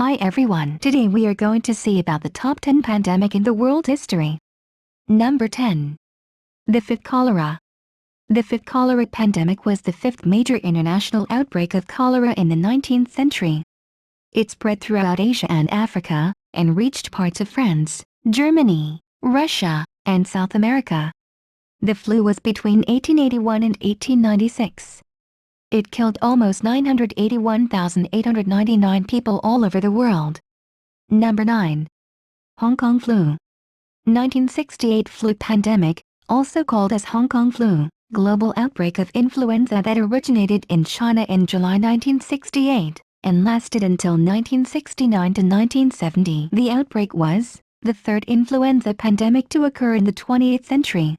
Hi everyone, today we are going to see about the top 10 pandemic in the world history. Number 10. The fifth cholera. The fifth cholera pandemic was the fifth major international outbreak of cholera in the 19th century. It spread throughout Asia and Africa, and reached parts of France, Germany, Russia, and South America. The flu was between 1881 and 1896. It killed almost 981,899 people all over the world. Number 9. Hong Kong flu. 1968 flu pandemic, also called as Hong Kong flu, global outbreak of influenza that originated in China in July 1968 and lasted until 1969 to 1970. The outbreak was the third influenza pandemic to occur in the 20th century.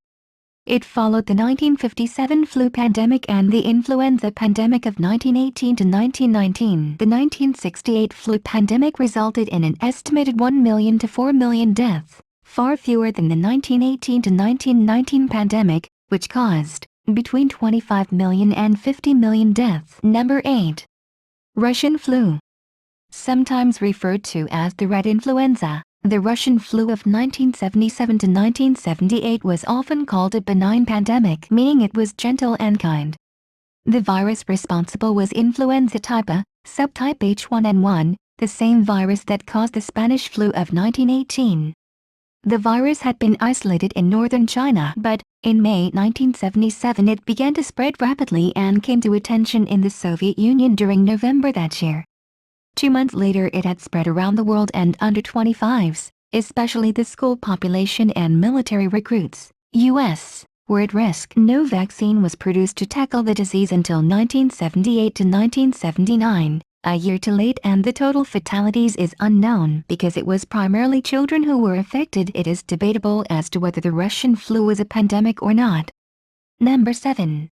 It followed the 1957 flu pandemic and the influenza pandemic of 1918 to 1919. The 1968 flu pandemic resulted in an estimated 1 million to 4 million deaths, far fewer than the 1918 to 1919 pandemic, which caused between 25 million and 50 million deaths. Number 8. Russian flu. Sometimes referred to as the red influenza, the Russian flu of 1977 to 1978 was often called a benign pandemic, meaning it was gentle and kind. The virus responsible was influenza type A, subtype H1N1, the same virus that caused the Spanish flu of 1918. The virus had been isolated in northern China, but in May 1977 it began to spread rapidly and came to attention in the Soviet Union during November that year. 2 months later it had spread around the world, and under 25s, especially the school population and military recruits, U.S., were at risk. No vaccine was produced to tackle the disease until 1978 to 1979, a year too late, and the total fatalities is unknown because it was primarily children who were affected. It is debatable as to whether the Russian flu was a pandemic or not. Number 7.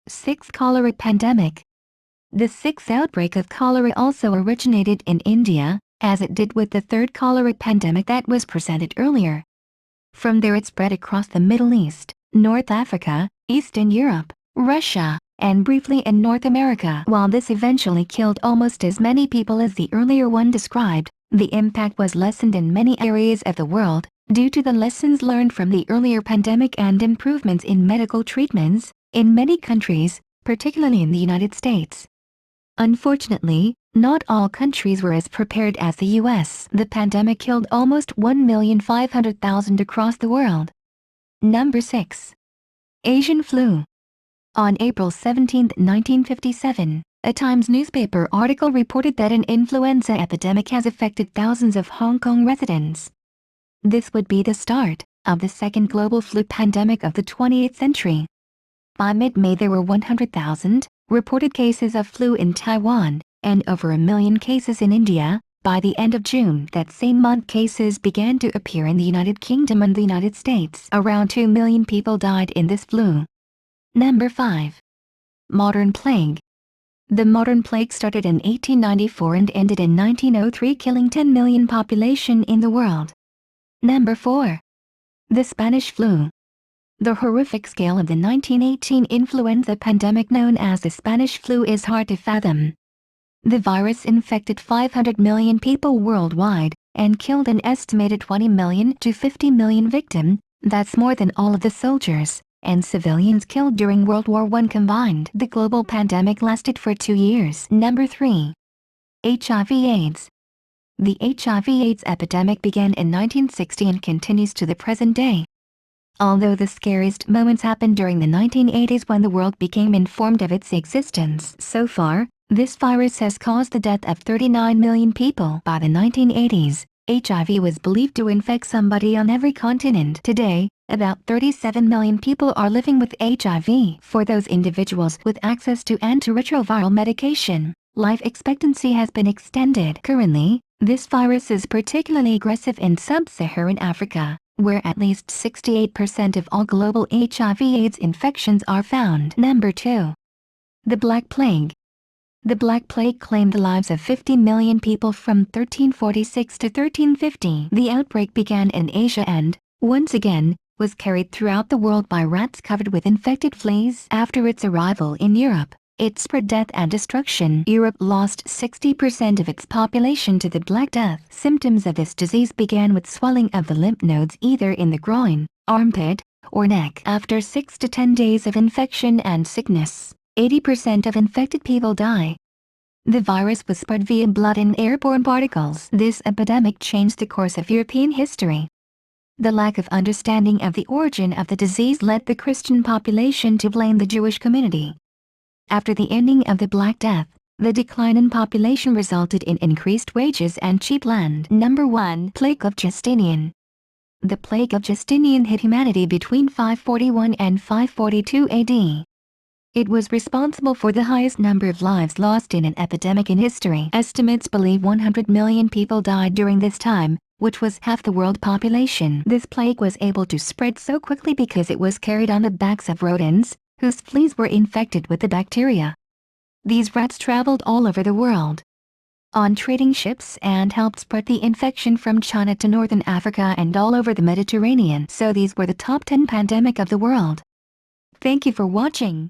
Sixth cholera pandemic. The sixth outbreak of cholera also originated in India, as it did with the third cholera pandemic that was presented earlier. From there it spread across the Middle East, North Africa, Eastern Europe, Russia, and briefly in North America. While this eventually killed almost as many people as the earlier one described, the impact was lessened in many areas of the world, due to the lessons learned from the earlier pandemic and improvements in medical treatments, in many countries, particularly in the United States. Unfortunately, not all countries were as prepared as the U.S. The pandemic killed almost 1,500,000 across the world. Number 6. Asian flu. On April 17, 1957, a Times newspaper article reported that an influenza epidemic has affected thousands of Hong Kong residents. This would be the start of the second global flu pandemic of the 20th century. By mid-May there were 100,000 reported cases of flu in Taiwan, and over 1 million cases in India. By the end of June that same month, cases began to appear in the United Kingdom and the United States. Around 2 million people died in this flu. Number 5. Modern plague. The modern plague started in 1894 and ended in 1903, killing 10 million population in the world. Number 4. The Spanish flu. The horrific scale of the 1918 influenza pandemic known as the Spanish flu is hard to fathom. The virus infected 500 million people worldwide and killed an estimated 20 million to 50 million victims. That's more than all of the soldiers and civilians killed during World War I combined. The global pandemic lasted for 2 years. Number 3. HIV/AIDS. The HIV/AIDS epidemic began in 1960 and continues to the present day. Although the scariest moments happened during the 1980s when the world became informed of its existence, so far, this virus has caused the death of 39 million people. By the 1980s, HIV was believed to infect somebody on every continent. Today, about 37 million people are living with HIV. For those individuals with access to antiretroviral medication, life expectancy has been extended. Currently, this virus is particularly aggressive in sub-Saharan Africa, where at least 68% of all global HIV/AIDS infections are found. Number 2. The Black Plague. The Black Plague claimed the lives of 50 million people from 1346 to 1350. The outbreak began in Asia and, once again, was carried throughout the world by rats covered with infected fleas. After its arrival in Europe, It spread death and destruction. Europe lost 60% of its population to the Black Death. Symptoms of this disease began with swelling of the lymph nodes either in the groin, armpit, or neck. After 6 to 10 days of infection and sickness, 80% of infected people die. The virus was spread via blood and airborne particles. This epidemic changed the course of European history. The lack of understanding of the origin of the disease led the Christian population to blame the Jewish community. After the ending of the Black Death, the decline in population resulted in increased wages and cheap land. Number 1. Plague of Justinian. The plague of Justinian hit humanity between 541 and 542 AD. It was responsible for the highest number of lives lost in an epidemic in history. Estimates believe 100 million people died during this time, which was half the world population. This plague was able to spread so quickly because it was carried on the backs of rodents, whose fleas were infected with the bacteria. These rats traveled all over the world on trading ships and helped spread the infection from China to northern Africa and all over the Mediterranean. So these were the top 10 pandemic of the world. Thank you for watching.